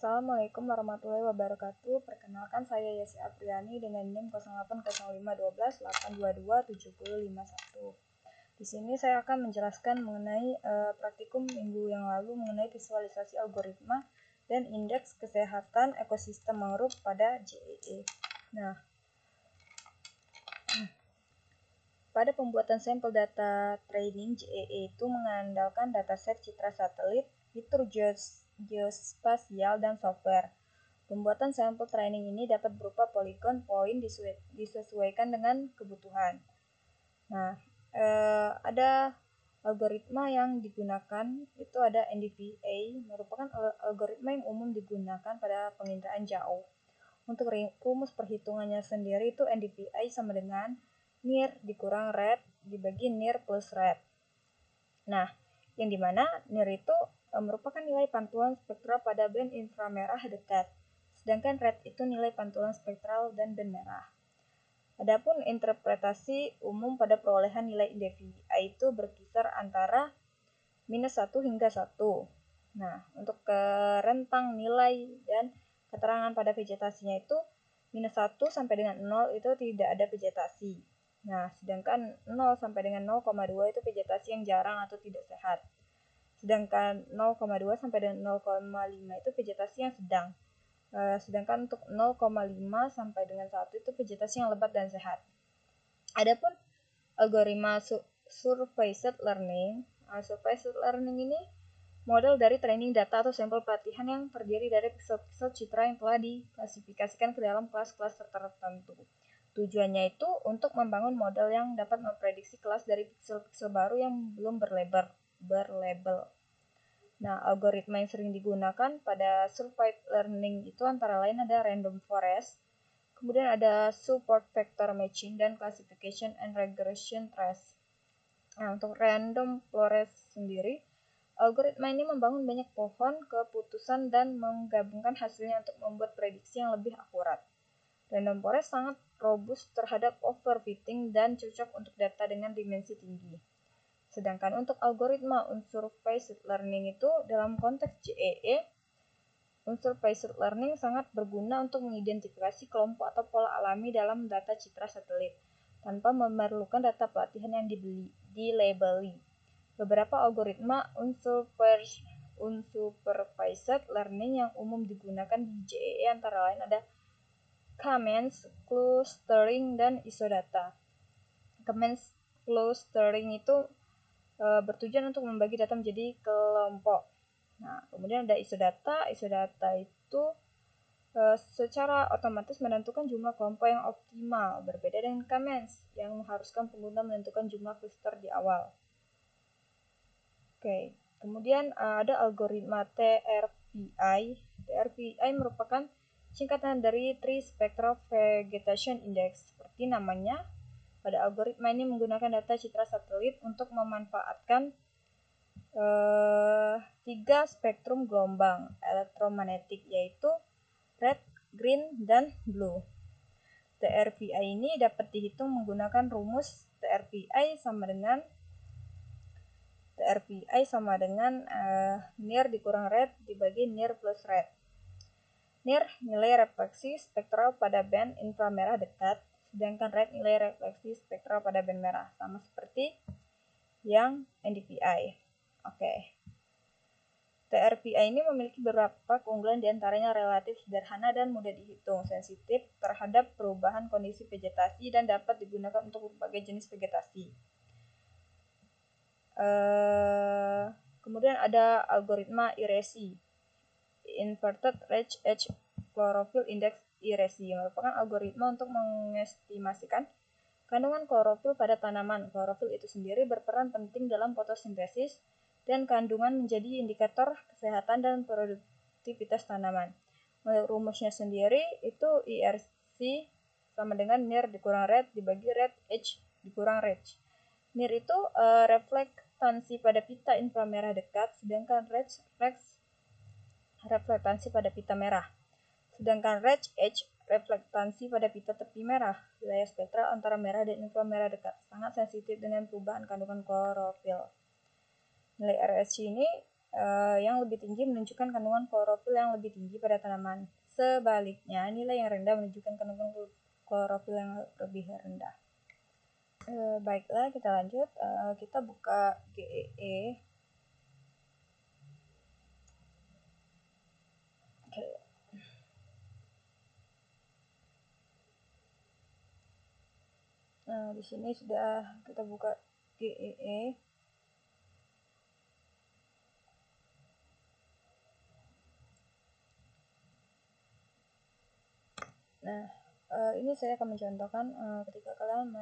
Assalamualaikum warahmatullahi wabarakatuh. Perkenalkan saya Yesi Apriani dengan NIM 080512822751. Di sini saya akan menjelaskan mengenai praktikum minggu yang lalu mengenai visualisasi algoritma dan indeks kesehatan ekosistem mangrove pada JEE. Nah, pada pembuatan sampel data training, JEE itu mengandalkan dataset citra satelit, fitur geospasial, dan software. Pembuatan sampel training ini dapat berupa poligon point disesuaikan dengan kebutuhan. Nah, ada algoritma yang digunakan, itu ada NDVI, merupakan algoritma yang umum digunakan pada penginderaan jauh. Untuk rumus perhitungannya sendiri itu NDVI sama dengan near dikurang red dibagi near plus red. Nah, yang dimana near itu merupakan nilai pantulan spektral pada band inframerah dekat, sedangkan red itu nilai pantulan spektral dan band merah. Adapun interpretasi umum pada perolehan nilai NDVI itu berkisar antara -1 hingga 1. Nah, untuk rentang nilai dan keterangan pada vegetasinya itu -1 sampai dengan 0 itu tidak ada vegetasi. Nah, sedangkan 0 sampai dengan 0,2 itu vegetasi yang jarang atau tidak sehat. Sedangkan 0,2 sampai dengan 0,5 itu vegetasi yang sedang. Sedangkan untuk 0,5 sampai dengan 1 itu vegetasi yang lebat dan sehat. Adapun algoritma surveyed learning, surveyed learning ini model dari training data atau sampel pelatihan yang terdiri dari pixel-pixel citra yang telah diklasifikasikan ke dalam kelas-kelas tertentu. Tujuannya itu untuk membangun model yang dapat memprediksi kelas dari pixel-pixel baru yang belum berlabel. Nah, algoritma yang sering digunakan pada surveyed learning itu antara lain ada random forest, kemudian ada support vector matching, dan classification and regression trace. Nah, untuk random forest sendiri, algoritma ini membangun banyak pohon keputusan dan menggabungkan hasilnya untuk membuat prediksi yang lebih akurat. Random forest sangat robust terhadap overfitting dan cocok untuk data dengan dimensi tinggi. Sedangkan untuk algoritma unsur-based learning itu dalam konteks JEE, unsur-based learning sangat berguna untuk mengidentifikasi kelompok atau pola alami dalam data citra satelit tanpa memerlukan data pelatihan yang dilabeli. Beberapa algoritma unsupervised learning yang umum digunakan di JEE antara lain ada K-means, clustering, dan isodata. K-means clustering itu bertujuan untuk membagi data menjadi kelompok. Nah, kemudian ada isodata. Isodata itu secara otomatis menentukan jumlah kelompok yang optimal, berbeda dengan K-means yang mengharuskan pengguna menentukan jumlah cluster di awal. Oke, kemudian ada algoritma TRVI. TRVI merupakan singkatan dari Tree Spectral Vegetation Index. Seperti namanya, pada algoritma ini menggunakan data citra satelit untuk memanfaatkan 3 spektrum gelombang elektromagnetik, yaitu red, green, dan blue. TRVI ini dapat dihitung menggunakan rumus TRVI sama dengan near dikurang red dibagi near plus red. Near nilai refleksi spektral pada band inframerah dekat, sedangkan red nilai refleksi spektral pada band merah, sama seperti yang NDVI. Oke. TRVI ini memiliki beberapa keunggulan, diantaranya relatif sederhana dan mudah dihitung, sensitif terhadap perubahan kondisi vegetasi, dan dapat digunakan untuk berbagai jenis vegetasi. Kemudian ada algoritma IRESI, Inverted Range Edge Chlorophyll Index IRESI, merupakan algoritma untuk mengestimasikan kandungan klorofil pada tanaman. Klorofil itu sendiri berperan penting dalam fotosintesis, dan kandungan menjadi indikator kesehatan dan produktivitas tanaman. Menurut rumusnya sendiri itu IRC sama dengan near dikurang red dibagi red edge dikurang red. Near itu reflektansi pada pita inframerah dekat, sedangkan red reflektansi pada pita merah. Sedangkan red edge reflektansi pada pita tepi merah. Wilayah spektral antara merah dan inframerah dekat sangat sensitif dengan perubahan kandungan klorofil. Nilai RSC ini yang lebih tinggi menunjukkan kandungan klorofil yang lebih tinggi pada tanaman. Sebaliknya, nilai yang rendah menunjukkan kandungan klorofil yang lebih rendah. Baiklah, kita lanjut. Kita buka GEE. Oke. Nah, di sini sudah kita buka GEE. Nah, ini saya akan mencontohkan ketika kalian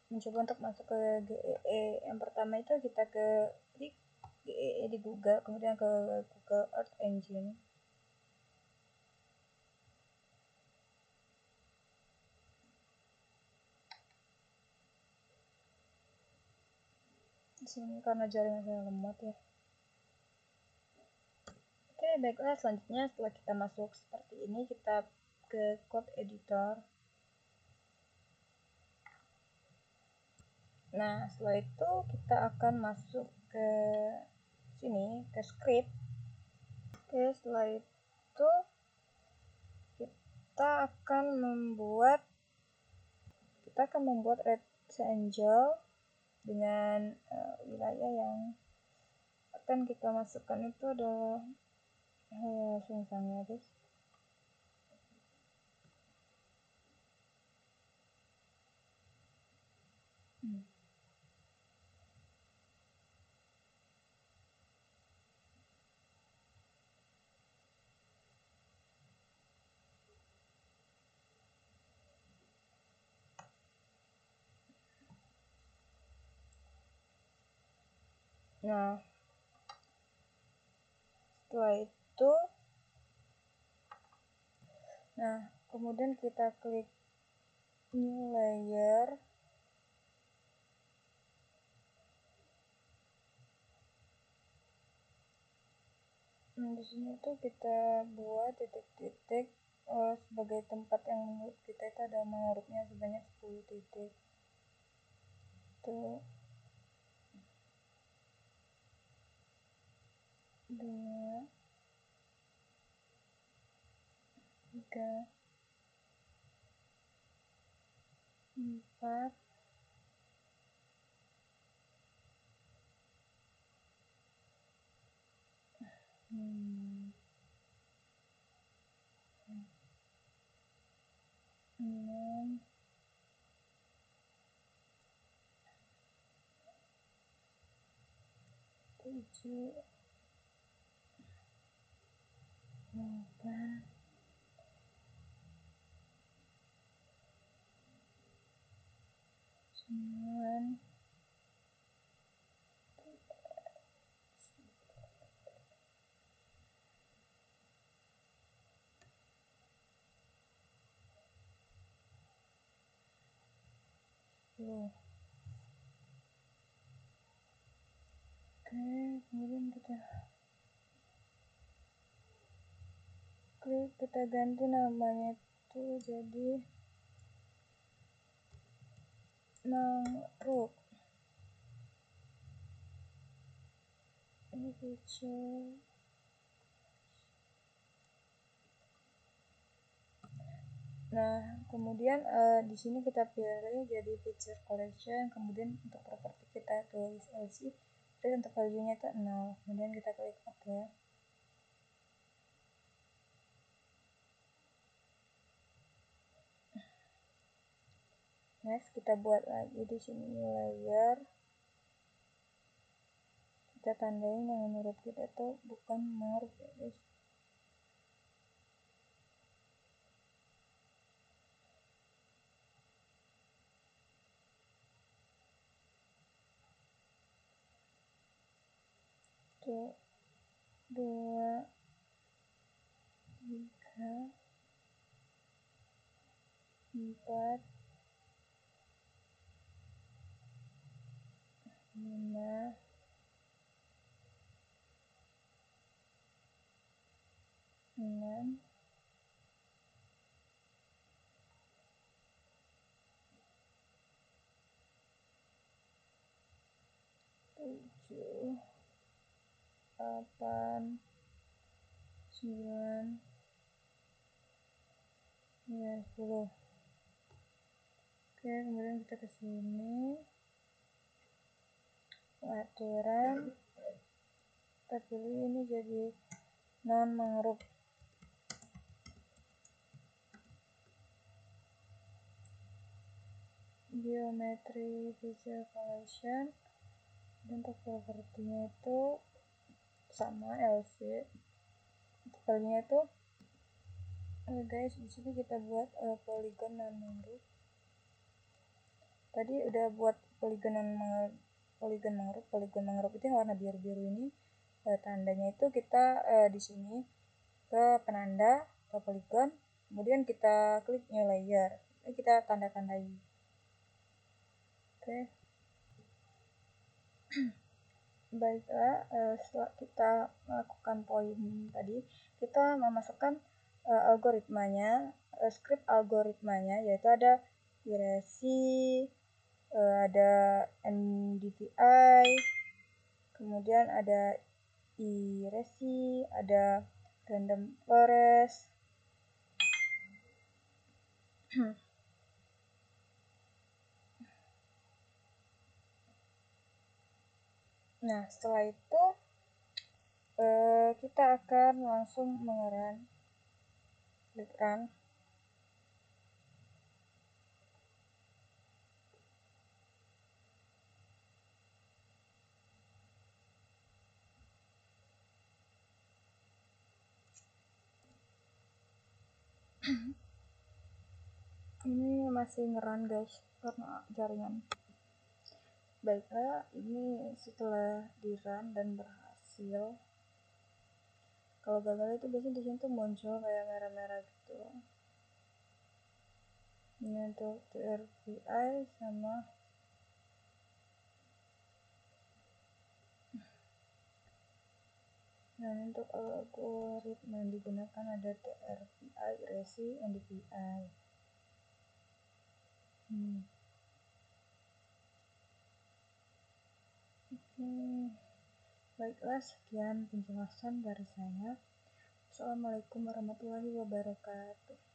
mencoba untuk masuk ke GEE. Yang pertama itu kita klik GEE di Google, kemudian ke Google Earth Engine. Di sini karena jaringan saya lemot ya. Oke, baiklah, selanjutnya setelah kita masuk seperti ini, kita ke code editor. Nah, setelah itu kita akan masuk ke sini, ke script. Oke, setelah itu kita akan membuat rectangle dengan wilayah yang akan kita masukkan itu adalah misalnya guys. Nah, setelah itu, kemudian kita klik new layer. Di sini tuh kita buat titik-titik sebagai tempat yang menurut kita itu ada menurutnya sebanyak 10 titik. Tuh. 2 3 4 6 7 8 9 10. Oke, kemudian kita ganti namanya itu jadi mangrove. Ini feature. Nah, kemudian di sini kita pilih jadi feature collection, kemudian untuk properti kita tulis LC, terus untuk value-nya itu 0. Kemudian kita klik OK. Next, kita buat lagi di sini layer. Kita tandain yang menurut kita tuh bukan mangrove ya guys. Tuh, 2 3 4 5 6 7 8, 9, ya 10. Oke, kemudian kita ke sini. Pengaturan. Kita pilih ini jadi non-mangrove. Geometry feature collection. Dan untuk propertinya itu sama LV. Filenya itu guys, di sini kita buat polygon non-mangrove. Tadi udah buat polygon mangrove. Polygon mangrove itu yang warna biru-biru ini. Tandanya itu kita di sini ke penanda ke polygon, kemudian kita klik new layer. Ini kita tanda-tandai. Oke. Baiklah, setelah kita melakukan poin tadi, kita memasukkan algoritmanya, script algoritmanya, yaitu ada iresi, ada NDVI, kemudian ada iresi, ada random forest. Nah, setelah itu kita akan langsung mengerun. Klik run. Ini masih ngerun guys karena jaringan. Baiklah, ini setelah di run dan berhasil. Kalau gagal itu biasanya di sini tuh muncul kayak merah-merah gitu. Ini untuk TRVI sama dan untuk algoritma yang digunakan ada TRVI, resi, NDVI. Baiklah, sekian penjelasan dari saya. Assalamualaikum warahmatullahi wabarakatuh.